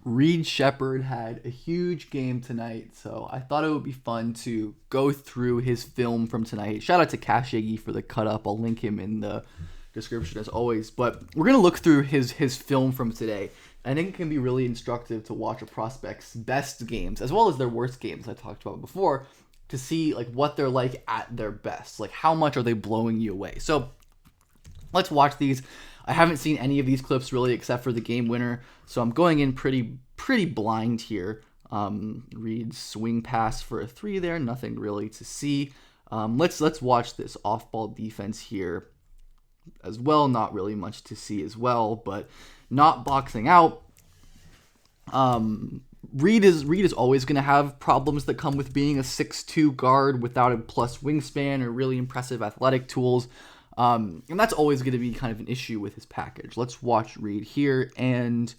Reed Sheppard had a huge game tonight, so I thought it would be fun to go through his film from tonight. Shout out to Cash Yagi for the cut up. I'll link him in the description as always. But we're gonna look through his film from today. I think it can be really instructive to watch a prospect's best games as well as their worst games I talked about before to see like what they're like at their best. Like how much are they blowing you away? So let's watch these. I haven't seen any of these clips really except for the game winner, so I'm going in pretty blind here. Reed's swing pass for a 3 there, nothing really to see. Let's watch this off-ball defense here as well. Not really much to see as well, but not boxing out. Reed is always going to have problems that come with being a 6'2 guard without a plus wingspan or really impressive athletic tools. And that's always going to be kind of an issue with his package. Let's watch Reed here. And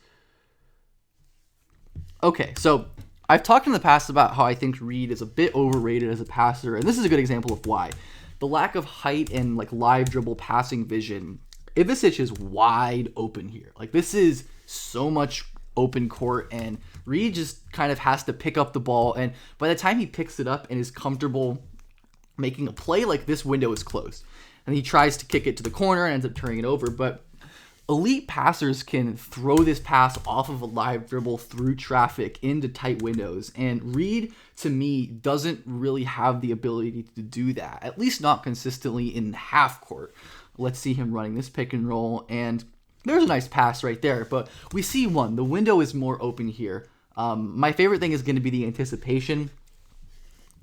okay, so I've talked in the past about how I think Reed is a bit overrated as a passer, and this is a good example of why. The lack of height and like live dribble passing vision. Ivicic is wide open here. Like this is so much open court, and Reed just kind of has to pick up the ball, and by the time he picks it up and is comfortable making a play, like this window is closed. And he tries to kick it to the corner and ends up turning it over. But elite passers can throw this pass off of a live dribble through traffic into tight windows. And Reed, to me, doesn't really have the ability to do that, at least not consistently in half court. Let's see him running this pick and roll. And there's a nice pass right there. But we see one. The window is more open here. My favorite thing is going to be the anticipation.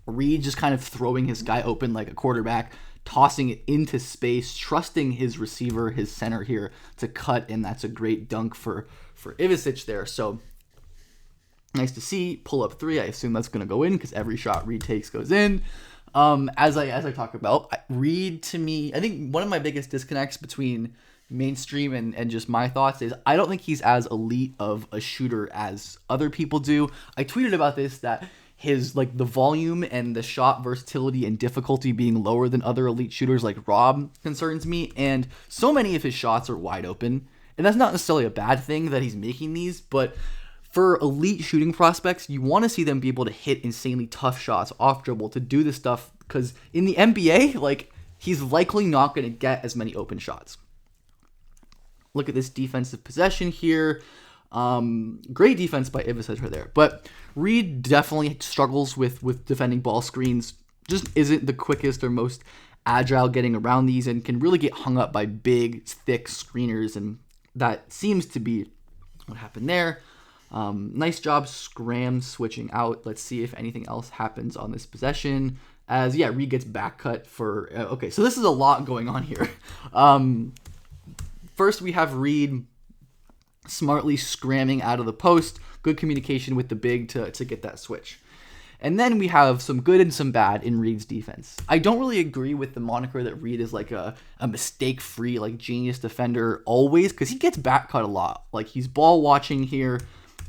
Reed just kind of throwing his guy open like a quarterback, tossing it into space, trusting his receiver, his center here to cut, and that's a great dunk for Ivicic there. So nice to see. Pull up 3. I assume that's going to go in because every shot Reed takes goes in. As I talk about, Reed, to me, I think one of my biggest disconnects between mainstream and just my thoughts is I don't think he's as elite of a shooter as other people do. I tweeted about this, that his like the volume and the shot versatility and difficulty being lower than other elite shooters like Rob concerns me, and so many of his shots are wide open, and that's not necessarily a bad thing that he's making these, but for elite shooting prospects, you want to see them be able to hit insanely tough shots off dribble to do this stuff, because in the NBA, like he's likely not going to get as many open shots. Look at this defensive possession here. Great defense by Ivicic right there, but Reed definitely struggles with defending ball screens, just isn't the quickest or most agile getting around these, and can really get hung up by big, thick screeners, and that seems to be what happened there. Nice job Scram switching out. Let's see if anything else happens on this possession, as Reed gets back cut for, okay, so this is a lot going on here. First we have Reed smartly scramming out of the post, good communication with the big to get that switch. And then we have some good and some bad in Reed's defense. I don't really agree with the moniker that Reed is like a mistake-free, like genius defender always, because he gets back cut a lot. Like he's ball watching here,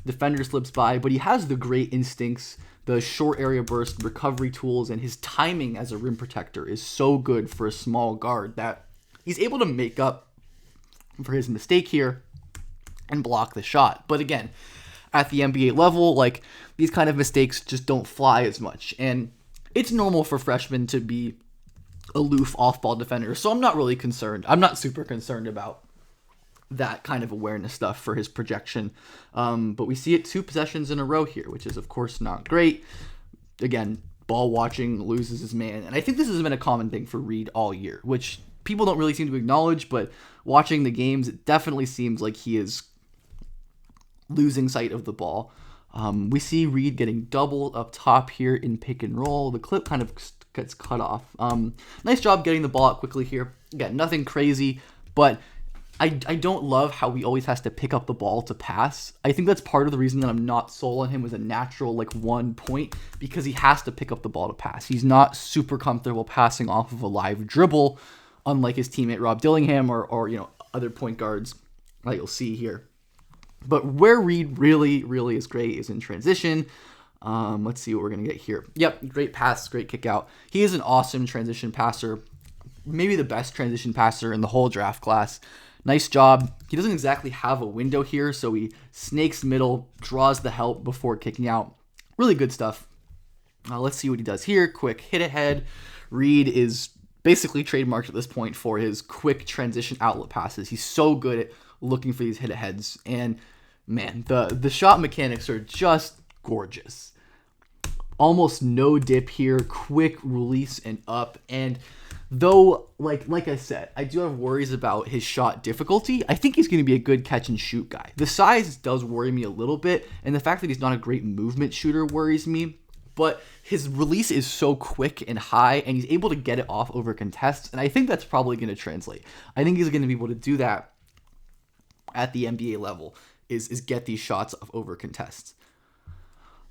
defender slips by, but he has the great instincts, the short area burst, recovery tools, and his timing as a rim protector is so good for a small guard that he's able to make up for his mistake here and block the shot. But again, at the NBA level, like these kind of mistakes just don't fly as much, and it's normal for freshmen to be aloof off-ball defenders, so I'm not really concerned. I'm not super concerned about that kind of awareness stuff for his projection, but we see it 2 possessions in a row here, which is of course not great. Again, ball watching, loses his man, and I think this has been a common thing for Reed all year, which people don't really seem to acknowledge, but watching the games, it definitely seems like he is losing sight of the ball. We see Reed getting doubled up top here in pick and roll. The clip kind of gets cut off. Nice job getting the ball out quickly here. Again, nothing crazy, but I don't love how he always has to pick up the ball to pass. I think that's part of the reason that I'm not sold on him as a natural like 1 point, because he has to pick up the ball to pass. He's not super comfortable passing off of a live dribble, unlike his teammate Rob Dillingham or other point guards that you'll see here. But where Reed really, really is great is in transition. Let's see what we're going to get here. Yep, great pass, great kick out. He is an awesome transition passer, maybe the best transition passer in the whole draft class. Nice job. He doesn't exactly have a window here, so he snakes middle, draws the help before kicking out. Really good stuff. Let's see what he does here. Quick hit ahead. Reed is basically trademarked at this point for his quick transition outlet passes. He's so good at looking for these hit aheads. And man, the shot mechanics are just gorgeous. Almost no dip here. Quick release and up. And though, like I said, I do have worries about his shot difficulty. I think he's going to be a good catch and shoot guy. The size does worry me a little bit, and the fact that he's not a great movement shooter worries me. But his release is so quick and high, and he's able to get it off over contests, and I think that's probably going to translate. I think he's going to be able to do that at the NBA level, is get these shots of over contests.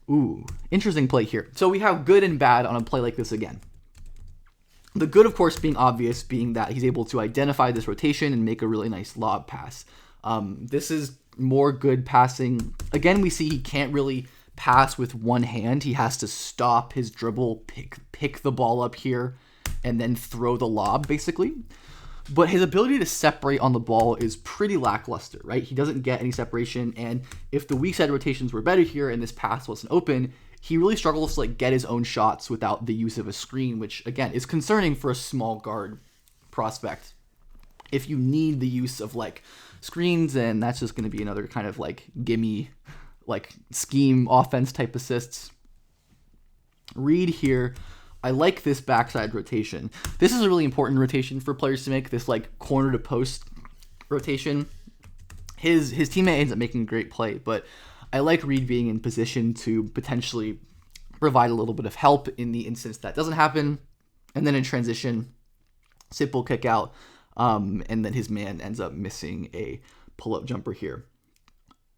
Ooh, interesting play here. So we have good and bad on a play like this again. The good, of course, being obvious, being that he's able to identify this rotation and make a really nice lob pass. This is more good passing. Again, we see he can't really pass with one hand. He has to stop his dribble, pick the ball up here, and then throw the lob, basically. But his ability to separate on the ball is pretty lackluster, right? He doesn't get any separation, and if the weak side rotations were better here and this pass wasn't open, he really struggles to get his own shots without the use of a screen, which again is concerning for a small guard prospect. If you need the use of screens, and that's just going to be another kind of gimme scheme offense type assists. Reed here, I like this backside rotation. This is a really important rotation for players to make, this corner to post rotation. His teammate ends up making a great play, but I like Reed being in position to potentially provide a little bit of help in the instance that doesn't happen. And then in transition, simple kick out, and then his man ends up missing a pull-up jumper here.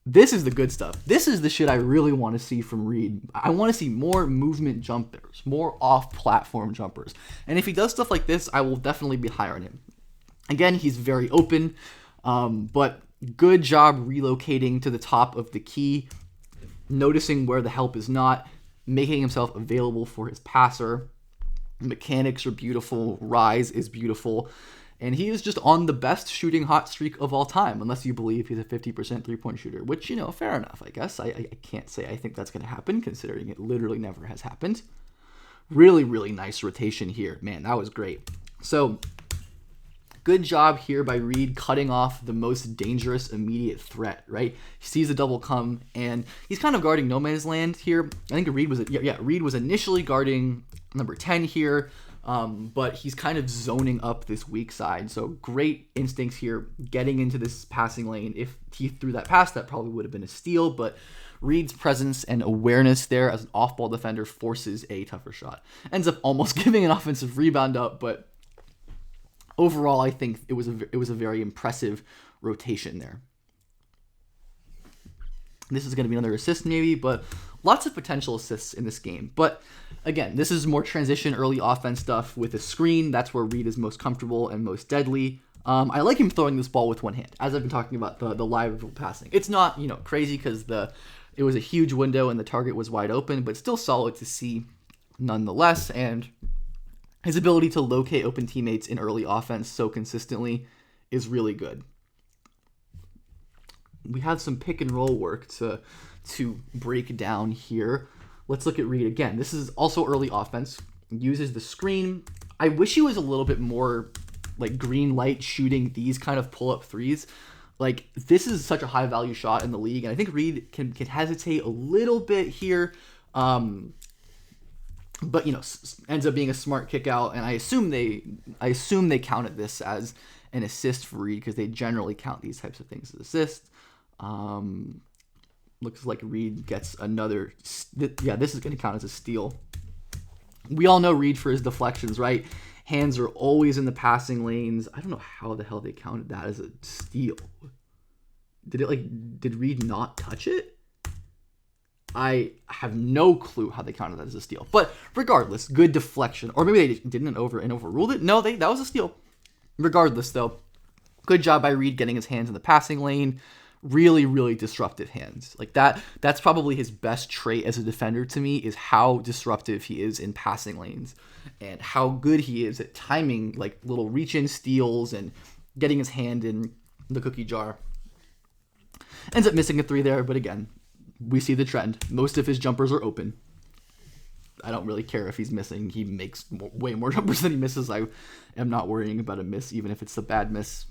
This is the good stuff. This is the shit I really want to see from Reed. I want to see more movement jumpers, more off-platform jumpers. And if he does stuff like this, I will definitely be higher on him. Again, he's very open, but good job relocating to the top of the key, noticing where the help is not, making himself available for his passer. Mechanics are beautiful. Rise is beautiful. And he is just on the best shooting hot streak of all time, unless you believe he's a 50% three-point shooter, which, fair enough, I guess. I can't say I think that's going to happen, considering it literally never has happened. Really, really nice rotation here. Man, that was great. So, good job here by Reed cutting off the most dangerous immediate threat, right? He sees the double come, and he's kind of guarding no man's land here. I think Reed was initially guarding number 10 here, but he's kind of zoning up this weak side. So great instincts here, getting into this passing lane. If he threw that pass, that probably would have been a steal, but Reed's presence and awareness there as an off-ball defender forces a tougher shot. Ends up almost giving an offensive rebound up, but overall, I think it was a very impressive rotation there. This is going to be another assist maybe, but lots of potential assists in this game. But again, this is more transition, early offense stuff with a screen. That's where Reed is most comfortable and most deadly. I like him throwing this ball with one hand, as I've been talking about the live passing. It's not crazy because it was a huge window and the target was wide open, but still solid to see nonetheless. And his ability to locate open teammates in early offense so consistently is really good. We had some pick and roll work to break down here. Let's look at Reed again. This is also early offense. Uses the screen. I wish he was a little bit more green light shooting these kind of pull-up threes. This is such a high value shot in the league, and I think Reed can hesitate a little bit here. But ends up being a smart kick out, and I assume they counted this as an assist for Reed because they generally count these types of things as assists. Looks like Reed gets another. This is going to count as a steal. We all know Reed for his deflections, right? Hands are always in the passing lanes. I don't know how the hell they counted that as a steal. Did Reed not touch it? I have no clue how they counted that as a steal. But regardless, good deflection. Or maybe they didn't overruled it. No, that was a steal. Regardless, though, good job by Reed getting his hands in the passing lane. Really, really disruptive hands. That's probably his best trait as a defender to me, is how disruptive he is in passing lanes and how good he is at timing little reach-in steals and getting his hand in the cookie jar. Ends up missing a 3 there, but again, we see the trend. Most of his jumpers are open. I don't really care if he's missing. He makes way more jumpers than he misses. I am not worrying about a miss, even if it's a bad miss.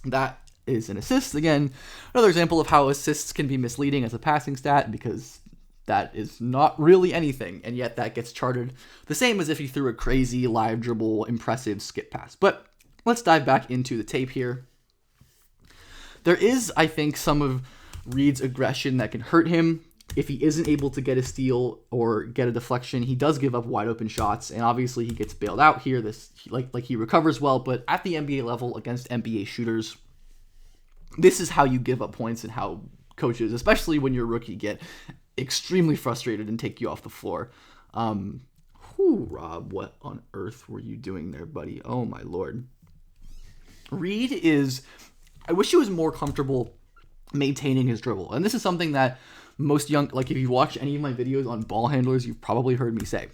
That is an assist. Again, another example of how assists can be misleading as a passing stat, because that is not really anything, and yet that gets charted the same as if he threw a crazy live dribble, impressive skip pass. But let's dive back into the tape here. There is, I think, some of Reed's aggression that can hurt him. If he isn't able to get a steal or get a deflection, he does give up wide open shots, and obviously he gets bailed out here. He recovers well, but at the NBA level against NBA shooters, this is how you give up points and how coaches, especially when you're a rookie, get extremely frustrated and take you off the floor. Rob, what on earth were you doing there, buddy? Oh my lord. Reed is, I wish he was more comfortable maintaining his dribble. And this is something that most young, like if you watch any of my videos on ball handlers, you've probably heard me say.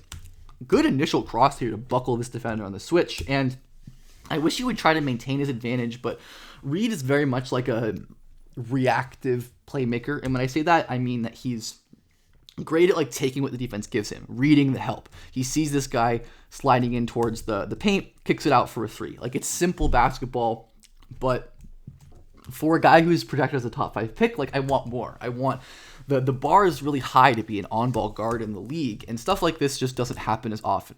Good initial cross here to buckle this defender on the switch. And I wish he would try to maintain his advantage, but Reed is very much like a reactive playmaker. And when I say that, I mean that he's great at like taking what the defense gives him, reading the help. He sees this guy sliding in towards the paint, kicks it out for a 3. Like, it's simple basketball, but for a guy who's projected as a top 5 pick, like, I want more. I want the bar is really high to be an on-ball guard in the league, and stuff like this just doesn't happen as often.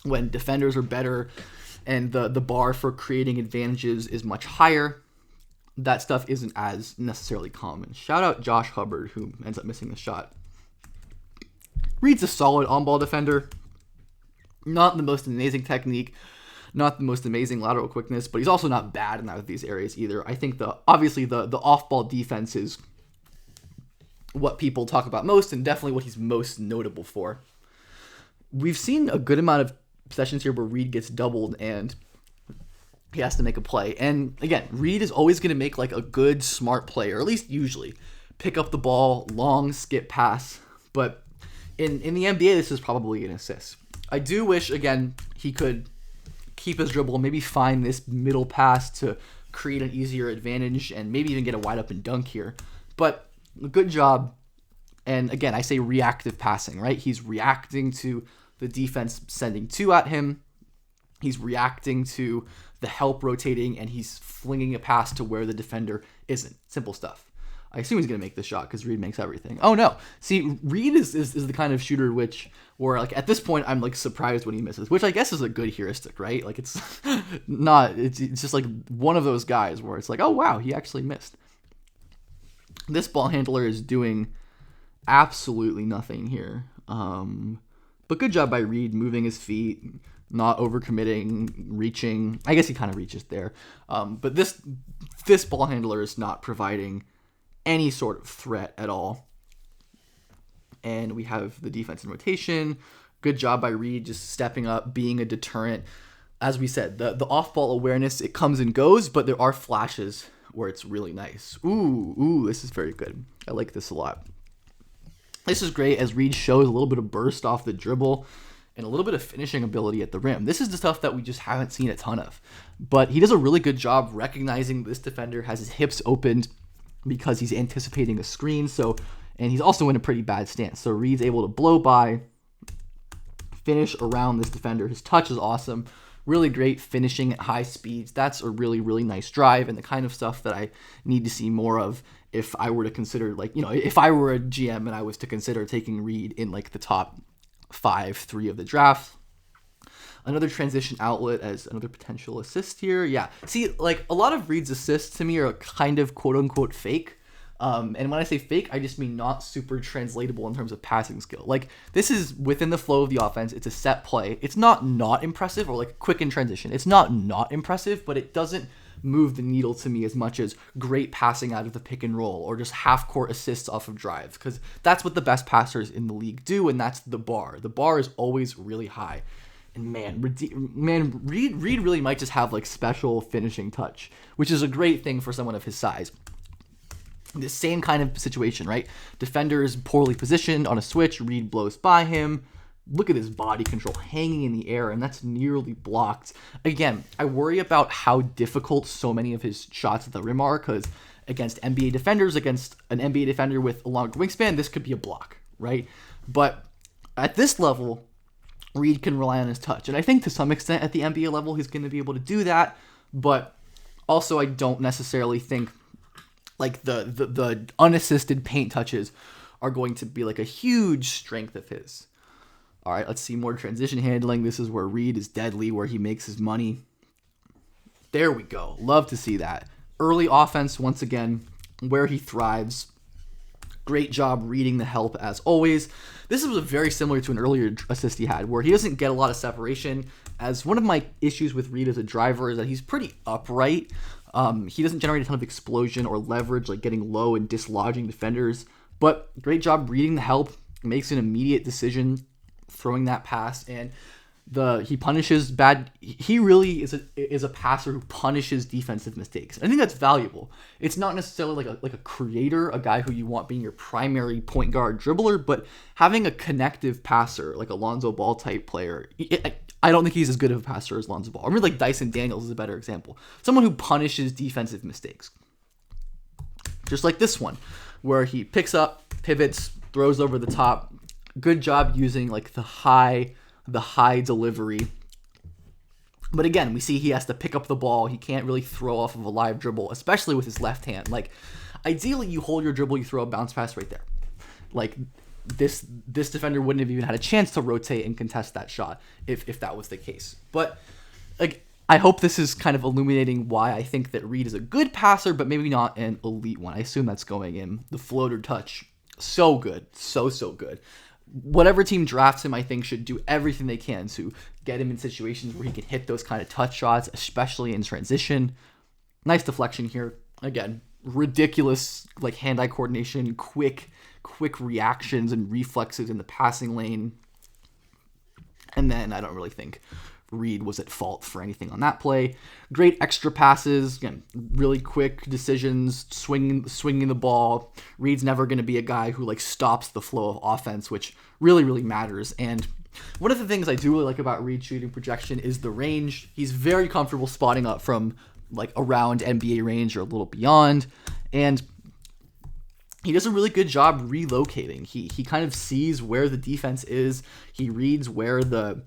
When defenders are better and the bar for creating advantages is much higher, that stuff isn't as necessarily common. Shout out Josh Hubbard, who ends up missing the shot. Reed's a solid on-ball defender. Not the most amazing technique, not the most amazing lateral quickness, but he's also not bad in either of these areas either. I think obviously the off-ball defense is what people talk about most, and definitely what he's most notable for. We've seen a good amount of possessions here where Reed gets doubled and he has to make a play. And again, Reed is always going to make like a good, smart play, or at least usually pick up the ball, long skip pass. But in the NBA, this is probably an assist. I do wish, again, he could keep his dribble, maybe find this middle pass to create an easier advantage and maybe even get a wide open dunk here. But a good job. And again, I say reactive passing, right? He's reacting to the defense sending 2 at him. He's reacting to the help rotating, and he's flinging a pass to where the defender isn't. Simple stuff. I assume he's going to make the shot because Reed makes everything. Oh, no. See, Reed is the kind of shooter where like at this point, I'm like surprised when he misses, which I guess is a good heuristic, right? Like it's it's just like one of those guys where it's like, oh, wow, he actually missed. This ball handler is doing absolutely nothing here. But good job by Reed moving his feet, not overcommitting, reaching. I guess he kind of reaches there. But this ball handler is not providing any sort of threat at all. And we have the defense in rotation. Good job by Reed just stepping up, being a deterrent. As we said, the off-ball awareness, it comes and goes, but there are flashes where it's really nice. Ooh, this is very good. I like this a lot. This is great as Reed shows a little bit of burst off the dribble and a little bit of finishing ability at the rim. This is the stuff that we just haven't seen a ton of. But he does a really good job recognizing this defender has his hips opened because he's anticipating a screen. And he's also in a pretty bad stance. So Reed's able to blow by, finish around this defender. His touch is awesome. Really great finishing at high speeds. That's a really, really nice drive and the kind of stuff that I need to see more of if I were to consider, if I were a GM and I was to consider taking Reed in like the top 3 of the draft. Another transition outlet as another potential assist here. Yeah. See, like a lot of Reed's assists to me are kind of quote unquote fake. And when I say fake, I just mean not super translatable in terms of passing skill. Like this is within the flow of the offense. It's a set play. It's not impressive, or like quick in transition. It's not impressive, but it doesn't move the needle to me as much as great passing out of the pick and roll or just half court assists off of drives, because that's what the best passers in the league do, and that's the bar. The bar is always really high. And Reed really might just have like special finishing touch, which is a great thing for someone of his size. The same kind of situation, right? Defender is poorly positioned on a switch. Reed blows by him, Look at his body control hanging in the air, and that's nearly blocked. Again, I worry about how difficult so many of his shots at the rim are, because against NBA defenders, against an NBA defender with a longer wingspan, this could be a block, right? But at this level, Reed can rely on his touch. And I think to some extent at the NBA level, he's going to be able to do that. But also, I don't necessarily think like the unassisted paint touches are going to be like a huge strength of his. All right, let's see more transition handling. This is where Reed is deadly, where he makes his money. There we go. Love to see that. Early offense, once again, where he thrives. Great job reading the help as always. This was very similar to an earlier assist he had, where he doesn't get a lot of separation. As one of my issues with Reed as a driver is that he's pretty upright. He doesn't generate a ton of explosion or leverage, like getting low and dislodging defenders. But great job reading the help, makes an immediate decision, throwing that pass, and he punishes bad. He really is a passer who punishes defensive mistakes. I think that's valuable. It's not necessarily like a creator, a guy who you want being your primary point guard dribbler, but having a connective passer like a Lonzo Ball type player. I don't think he's as good of a passer as Lonzo Ball. I mean, like Dyson Daniels is a better example. Someone who punishes defensive mistakes, just like this one, where he picks up, pivots, throws over the top. Good job using like the high delivery. But again, we see he has to pick up the ball. He can't really throw off of a live dribble, especially with his left hand. Like, ideally, you hold your dribble, you throw a bounce pass right there. Like, this defender wouldn't have even had a chance to rotate and contest that shot if that was the case. But like, I hope this is kind of illuminating why I think that Reed is a good passer, but maybe not an elite one. I assume that's going in. The floater touch, so good. So good. Whatever team drafts him, I think, should do everything they can to get him in situations where he can hit those kind of touch shots, especially in transition. Nice deflection here. Again, ridiculous like hand-eye coordination, quick reactions and reflexes in the passing lane. And then I don't really think Reed was at fault for anything on that play. Great extra passes, again, really quick decisions, swinging the ball. Reed's never going to be a guy who like stops the flow of offense, which really matters. And one of the things I do really like about Reed's shooting projection is the range. He's very comfortable spotting up from like around NBA range or a little beyond, and he does a really good job relocating. He kind of sees where the defense is. He reads where the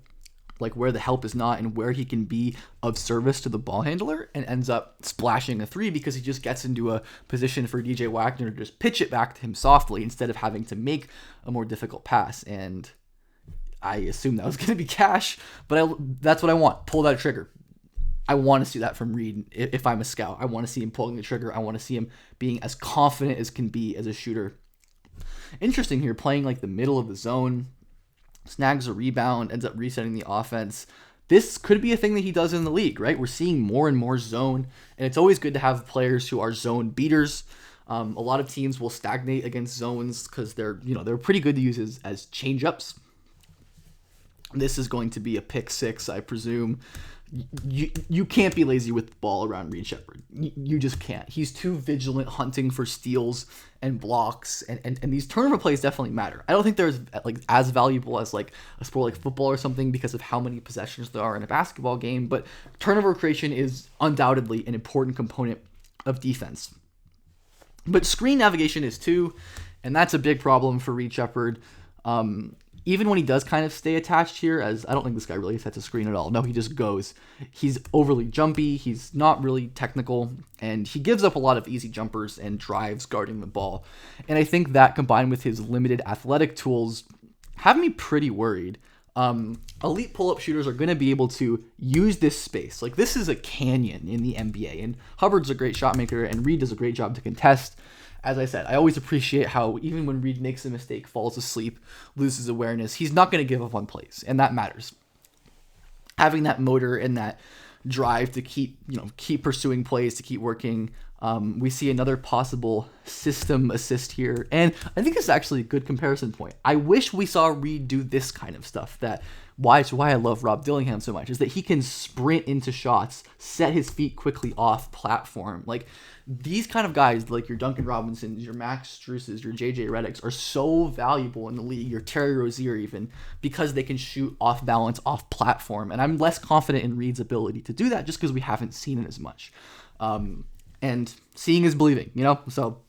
help is not and where he can be of service to the ball handler, and ends up splashing a three because he just gets into a position for DJ Wagner to just pitch it back to him softly instead of having to make a more difficult pass. And I assume that was going to be cash, but that's what I want. Pull that trigger. I want to see that from Reed. If I'm a scout, I want to see him pulling the trigger. I want to see him being as confident as can be as a shooter. Interesting here, playing like the middle of the zone, snags a rebound, ends up resetting the offense. This could be a thing that he does in the league, right? We're seeing more and more zone, and it's always good to have players who are zone beaters. A lot of teams will stagnate against zones because they're pretty good to use as change-ups. This is going to be a pick six, I presume. You can't be lazy with the ball around Reed Sheppard. You just can't. He's too vigilant hunting for steals and blocks, and these turnover plays definitely matter. I don't think they're as valuable as like a sport like football or something because of how many possessions there are in a basketball game, but turnover creation is undoubtedly an important component of defense. But screen navigation is too, and that's a big problem for Reed Sheppard. Even when he does kind of stay attached here, as I don't think this guy really sets a screen at all. No, he just goes. He's overly jumpy. He's not really technical, and he gives up a lot of easy jumpers and drives guarding the ball. And I think that combined with his limited athletic tools have me pretty worried. Elite pull-up shooters are going to be able to use this space. Like, this is a canyon in the NBA, and Hubbard's a great shot maker, and Reed does a great job to contest. As I said, I always appreciate how even when Reed makes a mistake, falls asleep, loses awareness, he's not going to give up on plays, and that matters. Having that motor and that drive to keep pursuing plays, to keep working, We see another possible system assist here, and I think it's actually a good comparison point. I wish we saw Reed do this kind of stuff. It's why I love Rob Dillingham so much, is that he can sprint into shots, set his feet quickly off platform. Like, these kind of guys, like your Duncan Robinsons, your Max Struses, your JJ Redicks, are so valuable in the league, your Terry Rozier even, because they can shoot off balance, off platform. And I'm less confident in Reed's ability to do that just because we haven't seen it as much. And seeing is believing, So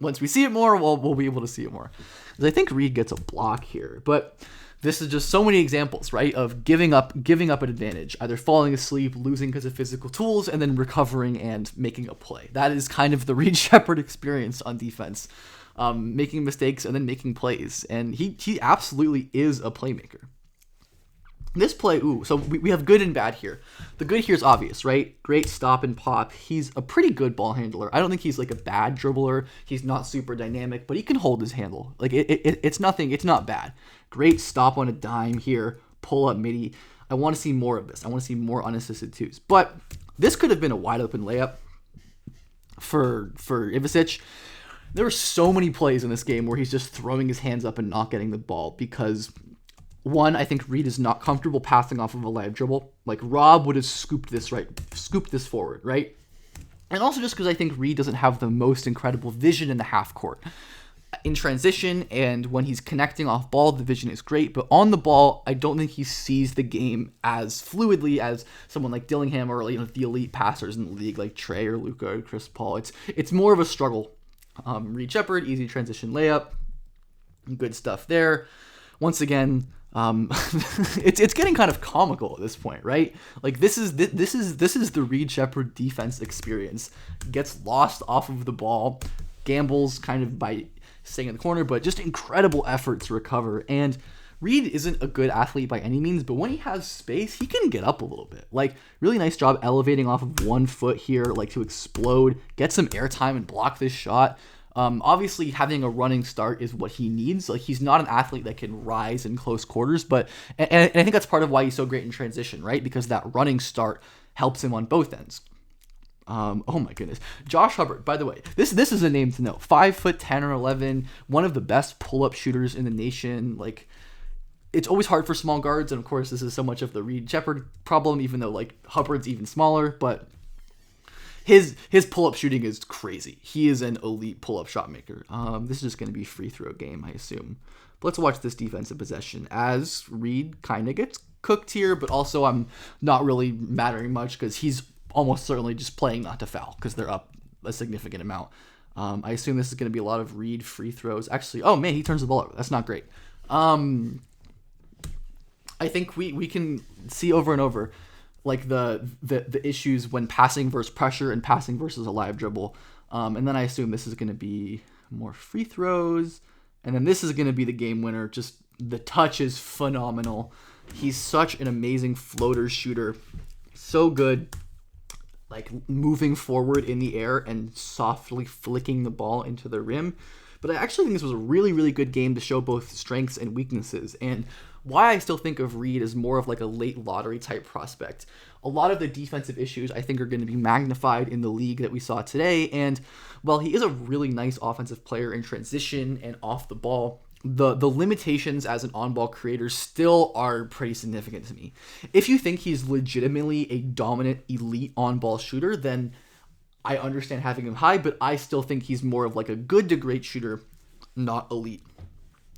once we see it more, we'll be able to see it more. Because I think Reed gets a block here, but this is just so many examples, right, of giving up an advantage, either falling asleep, losing because of physical tools, and then recovering and making a play. That is kind of the Reed Sheppard experience on defense, making mistakes and then making plays. And he absolutely is a playmaker. This play, so we have good and bad here. The good here is obvious, right? Great stop and pop. He's a pretty good ball handler. I don't think he's like a bad dribbler. He's not super dynamic, but he can hold his handle. Like it's nothing. It's not bad. Great stop on a dime here. Pull up midi. I want to see more of this. I want to see more unassisted twos. But this could have been a wide open layup for Ivicic. There were so many plays in this game where he's just throwing his hands up and not getting the ball because, one, I think Reed is not comfortable passing off of a live dribble. Like, Rob would have scooped this forward, right? And also just because I think Reed doesn't have the most incredible vision in the half court. In transition and when he's connecting off ball, the vision is great, but on the ball, I don't think he sees the game as fluidly as someone like Dillingham or the elite passers in the league like Trey or Luka or Chris Paul. It's more of a struggle. Reed Sheppard, easy transition layup, good stuff there. Once again, it's getting kind of comical at this point, right? Like this is the Reed Sheppard defense experience. Gets lost off of the ball, gambles kind of by staying in the corner, but just incredible effort to recover. And Reed isn't a good athlete by any means, but when he has space, he can get up a little bit. Like, really nice job elevating off of 1 foot here, like to explode, get some airtime and block this shot. Obviously, having a running start is what he needs. Like, he's not an athlete that can rise in close quarters, but and I think that's part of why he's so great in transition, right? Because that running start helps him on both ends. Oh my goodness. Josh Hubbard, by the way, this is a name to know. 5'10" or 11, one of the best pull-up shooters in the nation. Like, it's always hard for small guards, and of course, this is so much of the Reed Sheppard problem, even though like Hubbard's even smaller, but his pull-up shooting is crazy. He is an elite pull-up shot maker. This is just going to be free throw game, I assume. But let's watch this defensive possession as Reed kind of gets cooked here, but also I'm not really mattering much because he's almost certainly just playing not to foul because they're up a significant amount. I assume this is going to be a lot of Reed free throws. Actually, oh man, he turns the ball over. That's not great. I think we can see over and over like the issues when passing versus pressure and passing versus a live dribble. And then I assume this is going to be more free throws. And then this is going to be the game winner. Just the touch is phenomenal. He's such an amazing floater shooter. So good. Like moving forward in the air and softly flicking the ball into the rim. But I actually think this was a really, really good game to show both strengths and weaknesses, and why I still think of Reed as more of like a late lottery type prospect. A lot of the defensive issues I think are going to be magnified in the league that we saw today, and while he is a really nice offensive player in transition and off the ball, the limitations as an on-ball creator still are pretty significant to me. If you think he's legitimately a dominant elite on-ball shooter, then I understand having him high, but I still think he's more of like a good to great shooter, not elite,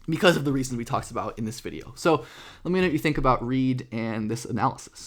because of the reasons we talked about in this video. So let me know what you think about Reed and this analysis.